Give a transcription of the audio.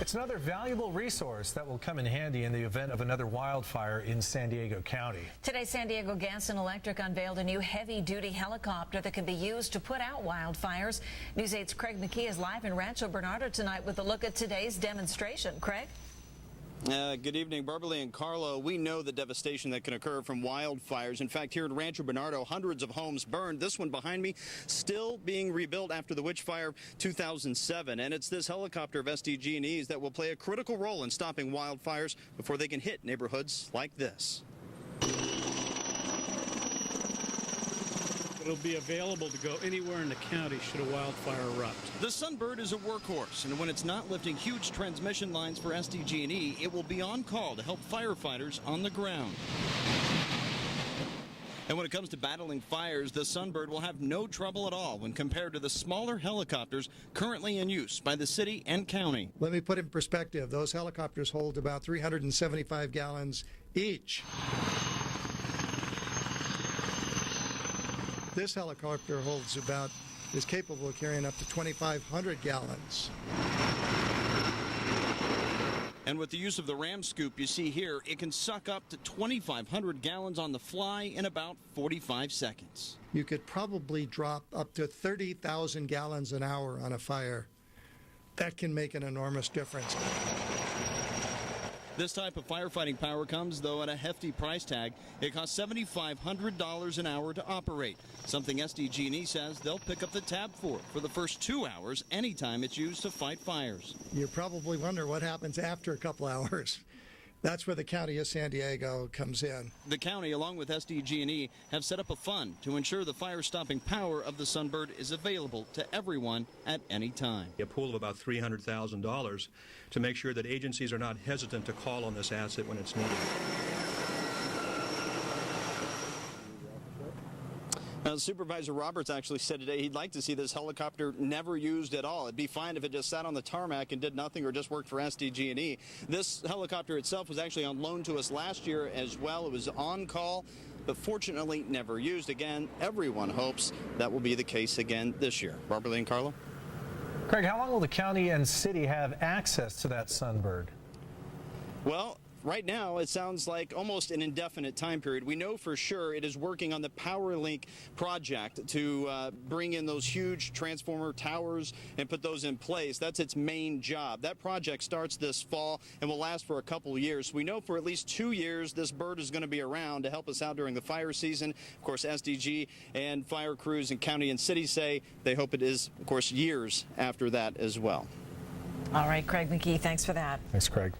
It's another valuable resource that will come in handy in the event of another wildfire in San Diego County. Today, San Diego Gas and Electric unveiled a new heavy-duty helicopter that can be used to put out wildfires. News 8's Craig McKee is live in Rancho Bernardo tonight with a look at today's demonstration. Craig? Good evening, Beverly and Carlo. We know the devastation that can occur from wildfires. In fact, here in Rancho Bernardo, hundreds of homes burned. This one behind me still being rebuilt after the witch fire 2007. And it's this helicopter of SDG&E's that will play a critical role in stopping wildfires before they can hit neighborhoods like this. It'll be available to go anywhere in the county should a wildfire erupt. The Sunbird is a workhorse, and when it's not lifting huge transmission lines for SDG&E, it will be on call to help firefighters on the ground. And when it comes to battling fires, the Sunbird will have no trouble at all when compared to the smaller helicopters currently in use by the city and county. Let me put it in perspective. Those helicopters hold about 375 gallons each. This helicopter is capable of carrying up to 2,500 gallons. And with the use of the ram scoop you see here, it can suck up to 2,500 gallons on the fly in about 45 seconds. You could probably drop up to 30,000 gallons an hour on a fire. That can make an enormous difference. This type of firefighting power comes, though, at a hefty price tag. It costs $7,500 an hour to operate, something SDG&E says they'll pick up the tab for the first 2 hours anytime it's used to fight fires. You probably wonder what happens after a couple hours. That's where the county of San Diego comes in. The county, along with SDG&E, have set up a fund to ensure the fire-stopping power of the Sunbird is available to everyone at any time. A pool of about $300,000 to make sure that agencies are not hesitant to call on this asset when it's needed. Now, Supervisor Roberts actually said today he'd like to see this helicopter never used at all. It'd be fine if it just sat on the tarmac and did nothing or just worked for SDG&E. This helicopter itself was actually on loan to us last year as well. It was on call, but fortunately never used. Again, everyone hopes that will be the case again this year. Beverly and Carlo? Craig, how long will the county and city have access to that Sunbird? Well, right now, it sounds like almost an indefinite time period. We know for sure it is working on the PowerLink project to bring in those huge transformer towers and put those in place. That's its main job. That project starts this fall and will last for a couple of years. We know for at least 2 years this bird is going to be around to help us out during the fire season. Of course, SDG and fire crews in county and city say they hope it is, of course, years after that as well. All right, Craig McKee, thanks for that. Thanks, Craig.